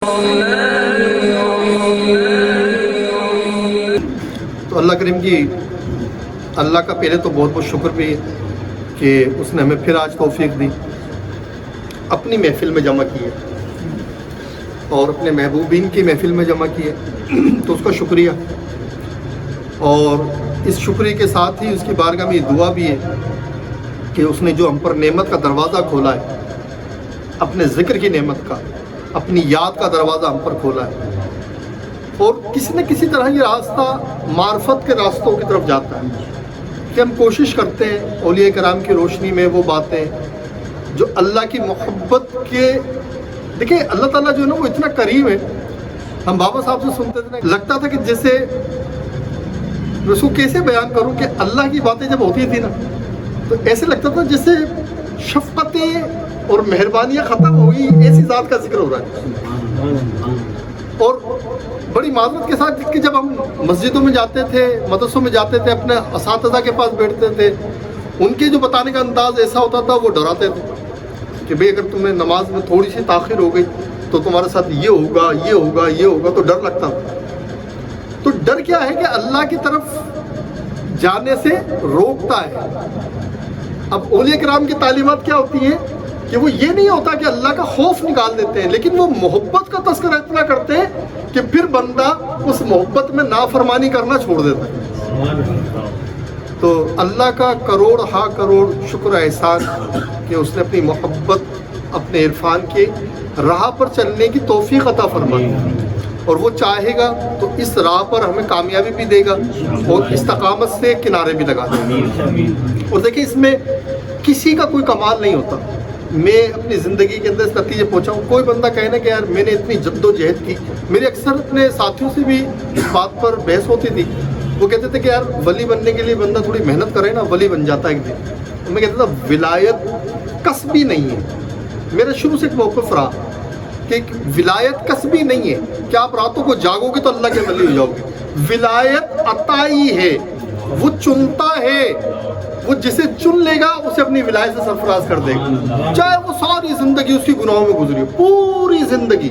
تو اللہ کریم کی اللہ کا پہلے تو بہت بہت شکر بھی کہ اس نے ہمیں پھر آج توفیق دی، اپنی محفل میں جمع کی ہے اور اپنے محبوبین کی محفل میں جمع کی ہے، تو اس کا شکریہ۔ اور اس شکریہ کے ساتھ ہی اس کی بارگاہ میں یہ دعا بھی ہے کہ اس نے جو ہم پر نعمت کا دروازہ کھولا ہے، اپنے ذکر کی نعمت کا، اپنی یاد کا دروازہ ہم پر کھولا ہے، اور کسی نہ کسی طرح یہ راستہ معرفت کے راستوں کی طرف جاتا ہے کہ ہم کوشش کرتے ہیں اولیاء کرام کی روشنی میں وہ باتیں جو اللہ کی محبت کے، دیکھیں اللہ تعالیٰ جو ہے نا وہ اتنا قریب ہے۔ ہم بابا صاحب سے سنتے تھے، لگتا تھا کہ جیسے میں اس کو کیسے بیان کروں کہ اللہ کی باتیں جب ہوتی تھی نا تو ایسے لگتا تھا جیسے شفقتیں اور مہربانیاں ختم ہوئی، ایسی ذات کا ذکر ہو رہا ہے۔ اور بڑی معذرت کے ساتھ کہ جب ہم مسجدوں میں جاتے تھے، مدرسوں میں جاتے تھے، اپنے اساتذہ کے پاس بیٹھتے تھے، ان کے جو بتانے کا انداز ایسا ہوتا تھا، وہ ڈراتے تھے کہ بھئی اگر تمہیں نماز میں تھوڑی سی تاخیر ہو گئی تو تمہارے ساتھ یہ ہوگا، یہ ہوگا، یہ ہوگا، تو ڈر لگتا تھا۔ تو ڈر کیا ہے کہ اللہ کی طرف جانے سے روکتا ہے۔ اب اولیاء کرام کی تعلیمات کیا ہوتی ہیں کہ وہ یہ نہیں ہوتا کہ اللہ کا خوف نکال دیتے ہیں، لیکن وہ محبت کا تذکرہ اتنا کرتے ہیں کہ پھر بندہ اس محبت میں نافرمانی کرنا چھوڑ دیتا ہے۔ تو اللہ کا کروڑ ہا کروڑ شکر احسان کہ اس نے اپنی محبت، اپنے عرفان کے راہ پر چلنے کی توفیق عطا فرمائی، اور وہ چاہے گا تو اس راہ پر ہمیں کامیابی بھی دے گا اور استقامت سے کنارے بھی لگا دے گا۔ اور دیکھیں اس میں کسی کا کوئی کمال نہیں ہوتا۔ میں اپنی زندگی کے اندر اس نتیجے پہنچا ہوں، کوئی بندہ کہے نا کہ یار میں نے اتنی جد و جہد کی، میرے اکثر اپنے ساتھیوں سے بھی اس بات پر بحث ہوتی تھی، وہ کہتے تھے کہ یار ولی بننے کے لیے بندہ تھوڑی محنت کرے نا ولی بن جاتا ہے ایک دن۔ میں کہتا تھا ولایت کسبی نہیں ہے۔ میرا شروع سے ایک موقف رہا کہ ولایت کسبی نہیں ہے کہ آپ راتوں کو جاگو گے تو اللہ کے ولی ہو جاؤ گے۔ ولایت عطائی ہے، وہ چنتا ہے، وہ جسے چن لے گا اسے اپنی ولایت سے سرفراز کر دے گا، چاہے وہ ساری زندگی اس کی گناہوں میں گزری، پوری زندگی۔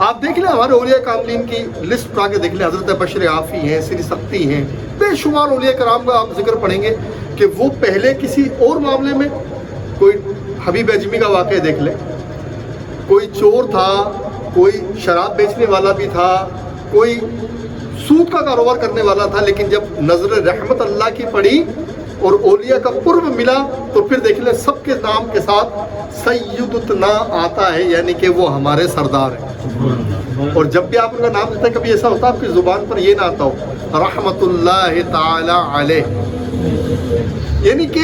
آپ دیکھ لیں ہمارے اولیاء کاملین کی لسٹ اٹھا کے دیکھ لیں، حضرت بشر عافی ہیں، سری سختی ہیں، بے شمار اولیاء کرام کا آپ ذکر پڑھیں گے کہ وہ پہلے کسی اور معاملے میں، کوئی حبیب اجمی کا واقعہ دیکھ لیں، کوئی چور تھا، کوئی شراب بیچنے والا بھی تھا، کوئی سود کا کاروبار کرنے والا تھا، لیکن جب نظر رحمت اللہ کی پڑی اور اولیاء کا قرب ملا تو پھر دیکھ لیں سب کے نام کے ساتھ سیدنا آتا ہے، یعنی کہ وہ ہمارے سردار ہیں۔ اور جب بھی آپ ان کا نام لیتے ہیں کبھی ایسا ہوتا ہے آپ کی زبان پر یہ نہ آتا ہو رحمت اللہ تعالی علیہ، یعنی کہ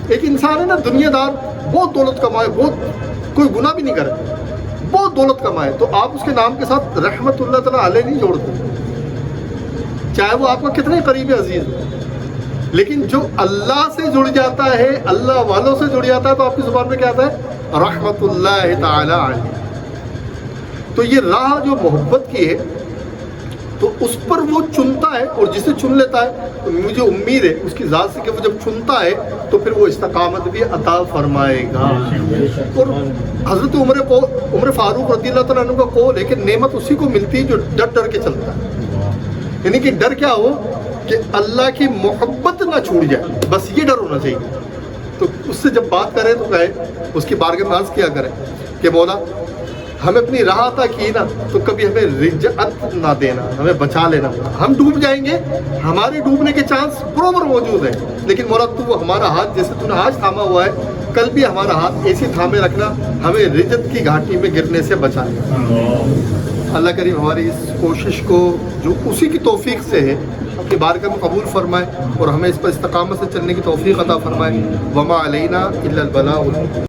ایک انسان ہے نا دنیا دار، بہت دولت کمائے، بہت کوئی گناہ بھی نہیں کرے، بہت دولت کمائے، تو آپ اس کے نام کے ساتھ رحمت اللہ تعالی علیہ نہیں جوڑتے، چاہے وہ آپ کا کتنے قریب عزیز ہو۔ لیکن جو اللہ سے جڑ جاتا ہے، اللہ والوں سے جڑ جاتا ہے، تو آپ کی زبان میں کیا آتا ہے؟ رحمت اللہ تعالی علیہ۔ تو یہ راہ جو محبت کی ہے تو اس پر وہ چنتا ہے، اور جسے چن لیتا ہے تو مجھے امید ہے اس کی ذات سے کہ وہ جب چنتا ہے تو پھر وہ استقامت بھی عطا فرمائے گا۔ اور حضرت عمر فاروق رضی اللہ تعالیٰ عنہ کا قول ہے کہ نعمت اسی کو ملتی ہے جو ڈر ڈر کے چلتا ہے، یعنی کہ ڈر کیا ہو کہ اللہ کی محبت نہ چھوٹ جائے، بس یہ ڈر ہونا چاہیے۔ تو اس سے جب بات کریں تو کہے، اس کی بارگاہ میں عرض کیا کریں کہ مولا ہمیں اپنی راہ عطا کی نا تو کبھی ہمیں رجعت نہ دینا، ہمیں بچا لینا۔ ہم ڈوب جائیں گے، ہمارے ڈوبنے کے چانس برابر موجود ہیں، لیکن مولا تو ہمارا ہاتھ جیسے تو نے آج تھاما ہوا ہے، کل بھی ہمارا ہاتھ ایسی تھامے رکھنا، ہمیں رجعت کی گھاٹی میں گرنے سے بچائے۔ اللہ کریم ہماری اس کوشش کو جو اسی کی توفیق سے ہے اپنی بارگاہ میں قبول فرمائے اور ہمیں اس پر استقامت سے چلنے کی توفیق عطا فرمائے۔ وما علینا الا البلاغ۔